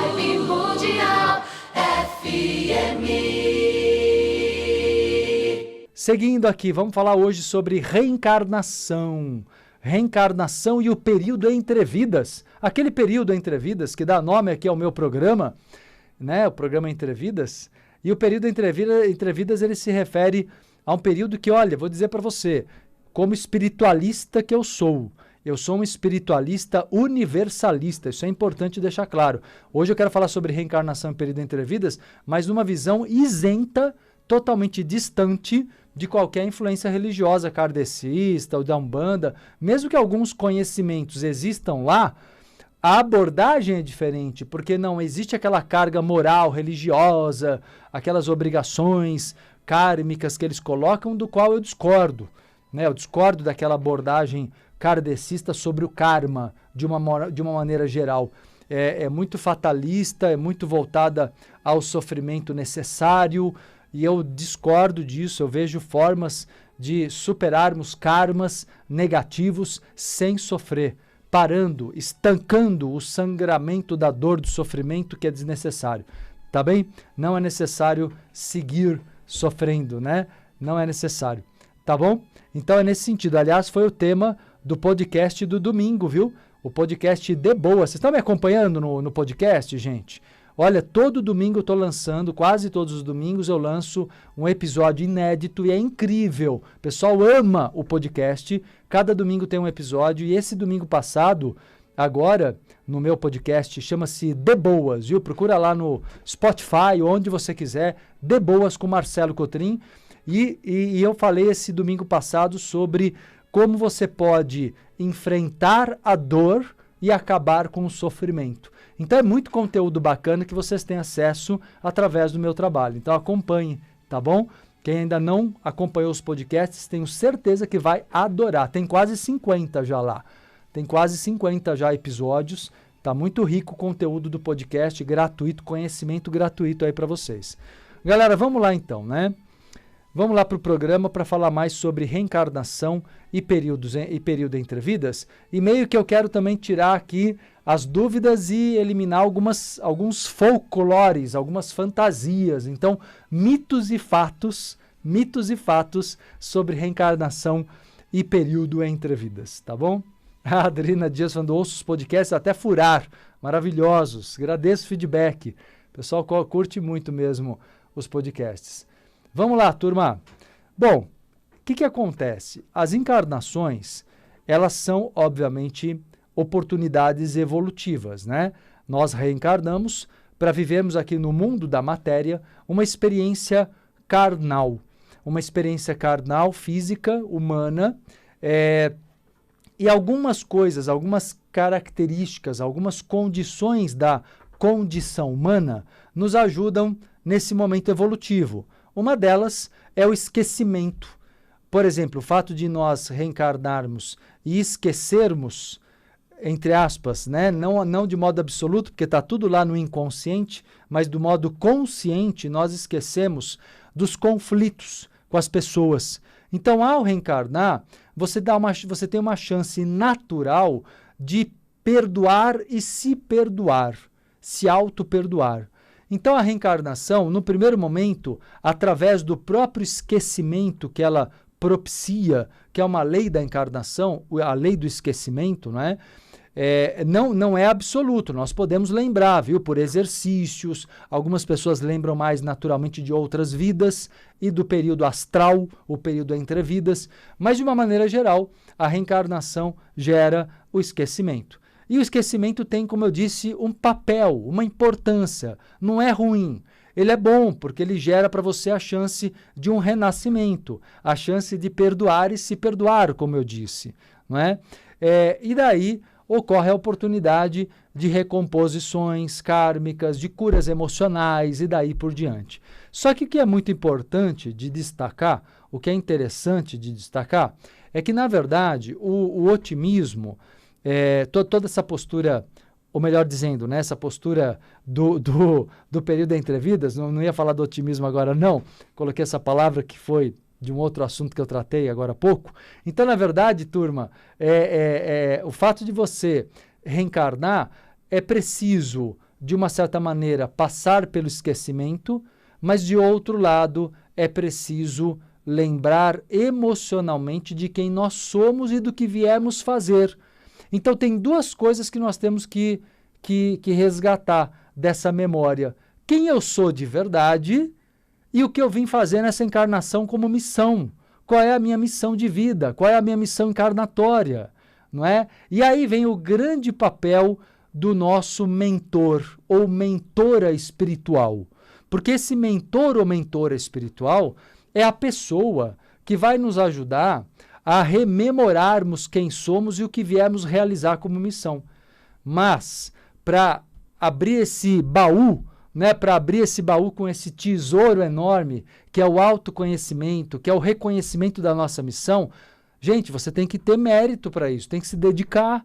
Vibe Mundial FM. Seguindo aqui, vamos falar hoje sobre reencarnação. Reencarnação e o período entre vidas. Aquele período entre vidas que dá nome aqui ao meu programa, né? O programa Entre Vidas. E o período entre vidas, ele se refere a um período que, olha, vou dizer para você, como espiritualista que eu sou um espiritualista universalista, isso é importante deixar claro. Hoje eu quero falar sobre reencarnação e período entre vidas, mas numa visão isenta, totalmente distante de qualquer influência religiosa kardecista ou da Umbanda. Mesmo que alguns conhecimentos existam lá, a abordagem é diferente, porque não existe aquela carga moral, religiosa, aquelas obrigações kármicas que eles colocam, do qual eu discordo. Eu discordo daquela abordagem kardecista sobre o karma, de uma maneira geral. É muito fatalista, é muito voltada ao sofrimento necessário, e eu discordo disso. Eu vejo formas de superarmos karmas negativos sem sofrer, parando, estancando o sangramento da dor, do sofrimento que é desnecessário. Tá bem? Não é necessário seguir sofrendo, né? Não é necessário. Tá bom? Então é nesse sentido. Aliás, foi o tema do podcast do domingo, viu? O podcast De Boa. Vocês estão me acompanhando no podcast, gente? Olha, todo domingo eu estou lançando, quase todos os domingos eu lanço um episódio inédito e é incrível. O pessoal ama o podcast, cada domingo tem um episódio, e esse domingo passado, agora, no meu podcast, chama-se De Boas, viu? Procura lá no Spotify, onde você quiser, De Boas com Marcelo Cotrim, e eu falei esse domingo passado sobre como você pode enfrentar a dor e acabar com o sofrimento. Então é muito conteúdo bacana que vocês têm acesso através do meu trabalho. Então acompanhe, tá bom? Quem ainda não acompanhou os podcasts, tenho certeza que vai adorar. Tem quase 50 já lá. Tem quase 50 já episódios. Tá muito rico o conteúdo do podcast, gratuito, conhecimento gratuito aí para vocês. Galera, vamos lá então, né? Vamos lá para o programa para falar mais sobre reencarnação e período entre vidas. E meio que eu quero também tirar aqui as dúvidas e eliminar alguns folclores, algumas fantasias. Então, mitos e fatos sobre reencarnação e período entre vidas, tá bom? A Adriana Dias falando, ouço os podcasts até furar, maravilhosos, agradeço o feedback. O pessoal curte muito mesmo os podcasts. Vamos lá, turma. Bom, o que acontece? As encarnações, elas são, obviamente, oportunidades evolutivas, né? Nós reencarnamos para vivermos aqui no mundo da matéria uma experiência carnal, física, humana, e algumas coisas, algumas características, algumas condições da condição humana nos ajudam nesse momento evolutivo. Uma delas é o esquecimento. Por exemplo, o fato de nós reencarnarmos e esquecermos, entre aspas, né? Não de modo absoluto, porque está tudo lá no inconsciente, mas do modo consciente nós esquecemos dos conflitos com as pessoas. Então, ao reencarnar, você tem uma chance natural de perdoar e se auto-perdoar. Então, a reencarnação, no primeiro momento, através do próprio esquecimento que ela propicia, que é uma lei da encarnação, a lei do esquecimento, não é? Não é absoluto, nós podemos lembrar, viu, por exercícios, algumas pessoas lembram mais naturalmente de outras vidas e do período astral, o período entre vidas, mas de uma maneira geral, a reencarnação gera o esquecimento. E o esquecimento tem, como eu disse, um papel, uma importância, não é ruim. Ele é bom, porque ele gera para você a chance de um renascimento, a chance de perdoar e se perdoar, como eu disse, não é? E daí ocorre a oportunidade de recomposições kármicas, de curas emocionais e daí por diante. Só que o que é muito importante de destacar, o que é interessante de destacar, é que, na verdade, o otimismo, toda essa postura, ou melhor dizendo, né, essa postura do período entre vidas, não ia falar do otimismo agora não, coloquei essa palavra que foi de um outro assunto que eu tratei agora há pouco. Então, na verdade, turma, o fato de você reencarnar é preciso de uma certa maneira, passar pelo esquecimento, mas de outro lado, é preciso lembrar emocionalmente de quem nós somos e do que viemos fazer. Então, tem duas coisas que nós temos que resgatar dessa memória. Quem eu sou de verdade e o que eu vim fazer nessa encarnação como missão. Qual é a minha missão de vida? Qual é a minha missão encarnatória? Não é? E aí vem o grande papel do nosso mentor ou mentora espiritual. Porque esse mentor ou mentora espiritual é a pessoa que vai nos ajudar a rememorarmos quem somos e o que viemos realizar como missão. Mas, para abrir esse baú, né, para abrir esse baú com esse tesouro enorme, que é o autoconhecimento, que é o reconhecimento da nossa missão, gente, você tem que ter mérito para isso, tem que se dedicar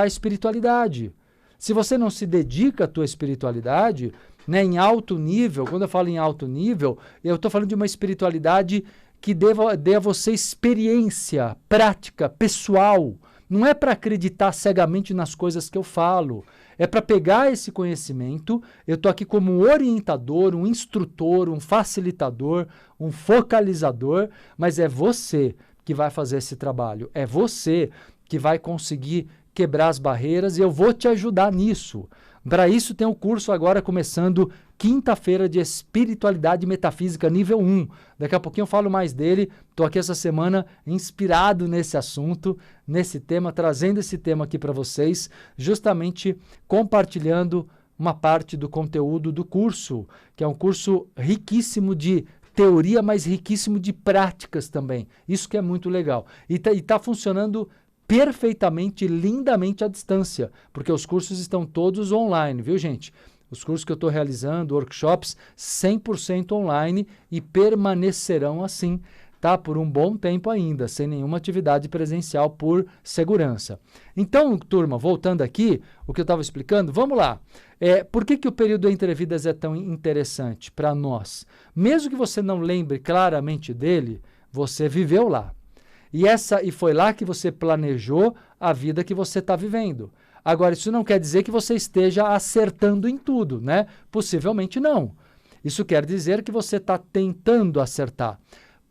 à espiritualidade. Se você não se dedica à tua espiritualidade, né, em alto nível, quando eu falo em alto nível, eu estou falando de uma espiritualidade que dê a você experiência prática, pessoal. Não é para acreditar cegamente nas coisas que eu falo. É para pegar esse conhecimento. Eu estou aqui como um orientador, um instrutor, um facilitador, um focalizador, mas é você que vai fazer esse trabalho. É você que vai conseguir quebrar as barreiras e eu vou te ajudar nisso. Para isso tem o curso agora começando quinta-feira de Espiritualidade Metafísica nível 1. Daqui a pouquinho eu falo mais dele. Estou aqui essa semana inspirado nesse assunto, nesse tema, trazendo esse tema aqui para vocês, justamente compartilhando uma parte do conteúdo do curso, que é um curso riquíssimo de teoria, mas riquíssimo de práticas também. Isso que é muito legal. E tá funcionando perfeitamente, lindamente à distância, porque os cursos estão todos online, viu, gente? Os cursos que eu estou realizando, workshops, 100% online e permanecerão assim, tá? Por um bom tempo ainda, sem nenhuma atividade presencial por segurança. Então, turma, voltando aqui, o que eu estava explicando, vamos lá. Por que o período entre vidas é tão interessante para nós? Mesmo que você não lembre claramente dele, você viveu lá. E foi lá que você planejou a vida que você está vivendo. Agora, isso não quer dizer que você esteja acertando em tudo, né? Possivelmente não. Isso quer dizer que você está tentando acertar.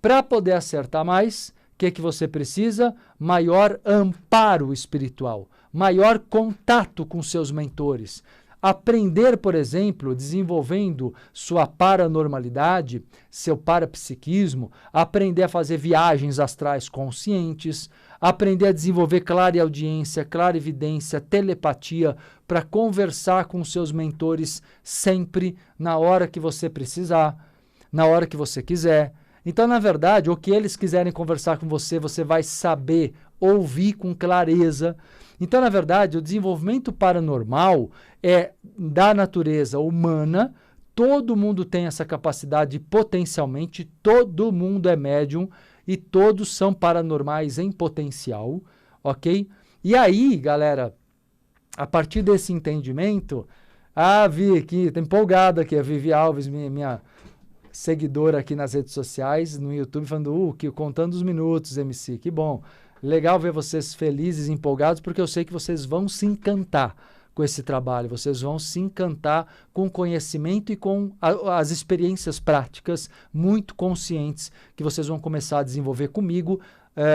Para poder acertar mais, o que você precisa? Maior amparo espiritual, maior contato com seus mentores. Aprender, por exemplo, desenvolvendo sua paranormalidade, seu parapsiquismo, aprender a fazer viagens astrais conscientes, aprender a desenvolver clareaudiência, clarividência, telepatia, para conversar com seus mentores sempre, na hora que você precisar, na hora que você quiser. Então, na verdade, o que eles quiserem conversar com você, você vai saber ouvir com clareza. Então, na verdade, o desenvolvimento paranormal é da natureza humana. Todo mundo tem essa capacidade potencialmente, todo mundo é médium e todos são paranormais em potencial, ok? E aí, galera, a partir desse entendimento, Vi aqui, tá empolgada aqui, a Vivi Alves, minha seguidora aqui nas redes sociais, no YouTube, falando, contando os minutos, MC, que bom. Legal ver vocês felizes e empolgados, porque eu sei que vocês vão se encantar com esse trabalho, vocês vão se encantar com o conhecimento e com as experiências práticas muito conscientes que vocês vão começar a desenvolver comigo.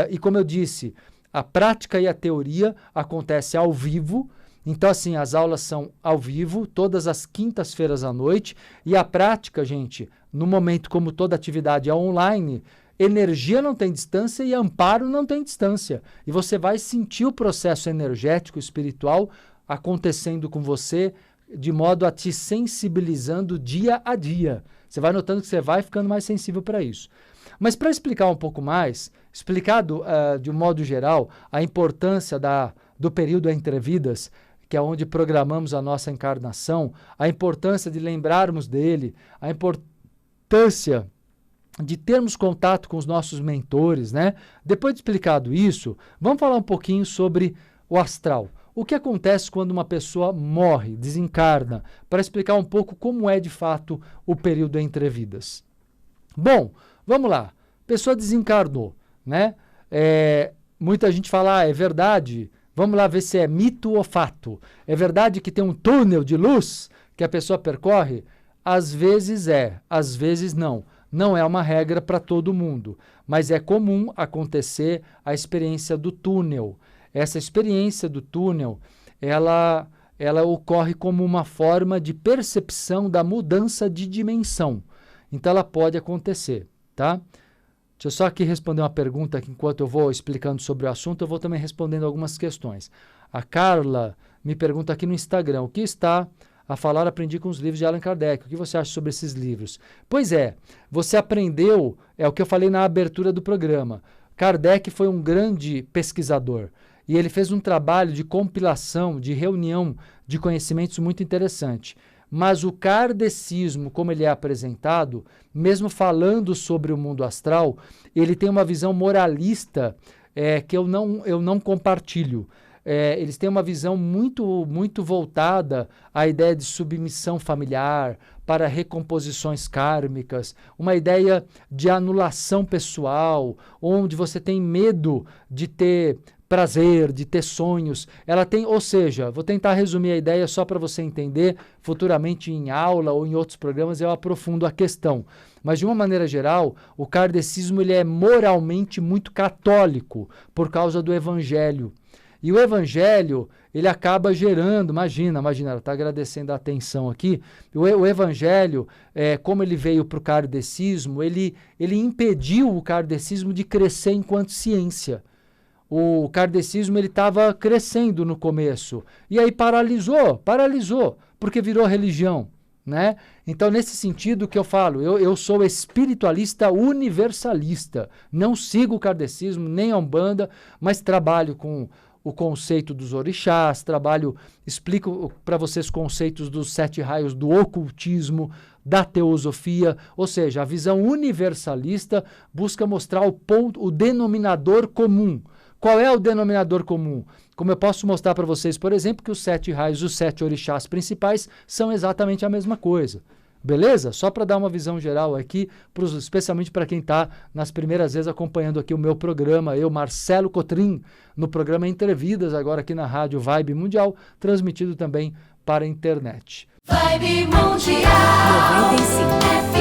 E como eu disse, a prática e a teoria acontece ao vivo. Então, assim, as aulas são ao vivo, todas as quintas-feiras à noite. E a prática, gente, no momento como toda atividade é online, energia não tem distância e amparo não tem distância. E você vai sentir o processo energético, espiritual acontecendo com você de modo a te sensibilizando dia a dia. Você vai notando que você vai ficando mais sensível para isso. Mas para explicar um pouco mais, explicado de um modo geral, a importância do período entre vidas, que é onde programamos a nossa encarnação, a importância de lembrarmos dele, a importância de termos contato com os nossos mentores, né? Depois de explicado isso, vamos falar um pouquinho sobre o astral. O que acontece quando uma pessoa morre, desencarna, para explicar um pouco como é de fato o período entre vidas. Bom, vamos lá. A pessoa desencarnou, né? Muita gente fala, é verdade, Vamos lá ver se é mito ou fato. É verdade que tem um túnel de luz que a pessoa percorre? Às vezes é, às vezes não. Não é uma regra para todo mundo, mas é comum acontecer a experiência do túnel. Essa experiência do túnel, ela ocorre como uma forma de percepção da mudança de dimensão. Então ela pode acontecer, tá? Deixa eu só aqui responder uma pergunta que enquanto eu vou explicando sobre o assunto, eu vou também respondendo algumas questões. A Carla me pergunta aqui no Instagram, o que está a falar aprendi com os livros de Allan Kardec. O que você acha sobre esses livros? Pois é, você aprendeu, é o que eu falei na abertura do programa. Kardec foi um grande pesquisador e ele fez um trabalho de compilação, de reunião de conhecimentos muito interessante. Mas o kardecismo, como ele é apresentado, mesmo falando sobre o mundo astral, ele tem uma visão moralista que eu não compartilho. Eles têm uma visão muito voltada à ideia de submissão familiar, para recomposições kármicas, uma ideia de anulação pessoal, onde você tem medo de ter prazer, de ter sonhos. Ela tem, ou seja, vou tentar resumir a ideia só para você entender, futuramente em aula ou em outros programas eu aprofundo a questão. Mas de uma maneira geral, o kardecismo ele é moralmente muito católico por causa do evangelho. E o evangelho, ele acaba gerando, imagina, ela está agradecendo a atenção aqui, o evangelho, como ele veio para o kardecismo, ele impediu o kardecismo de crescer enquanto ciência. O kardecismo estava crescendo no começo, e aí paralisou, porque virou religião. Né? Então, nesse sentido que eu falo, eu sou espiritualista universalista, não sigo o kardecismo, nem a Umbanda, mas trabalho com o conceito dos orixás, explico para vocês conceitos dos 7 raios do ocultismo, da teosofia, ou seja, a visão universalista busca mostrar o denominador comum. Qual é o denominador comum? Como eu posso mostrar para vocês, por exemplo, que os 7 raios, os 7 orixás principais são exatamente a mesma coisa. Beleza? Só para dar uma visão geral aqui, especialmente para quem está nas primeiras vezes acompanhando aqui o meu programa, eu, Marcelo Cotrim, no programa Entrevidas, agora aqui na Rádio Vibe Mundial, transmitido também para a internet. Vibe Mundial 95.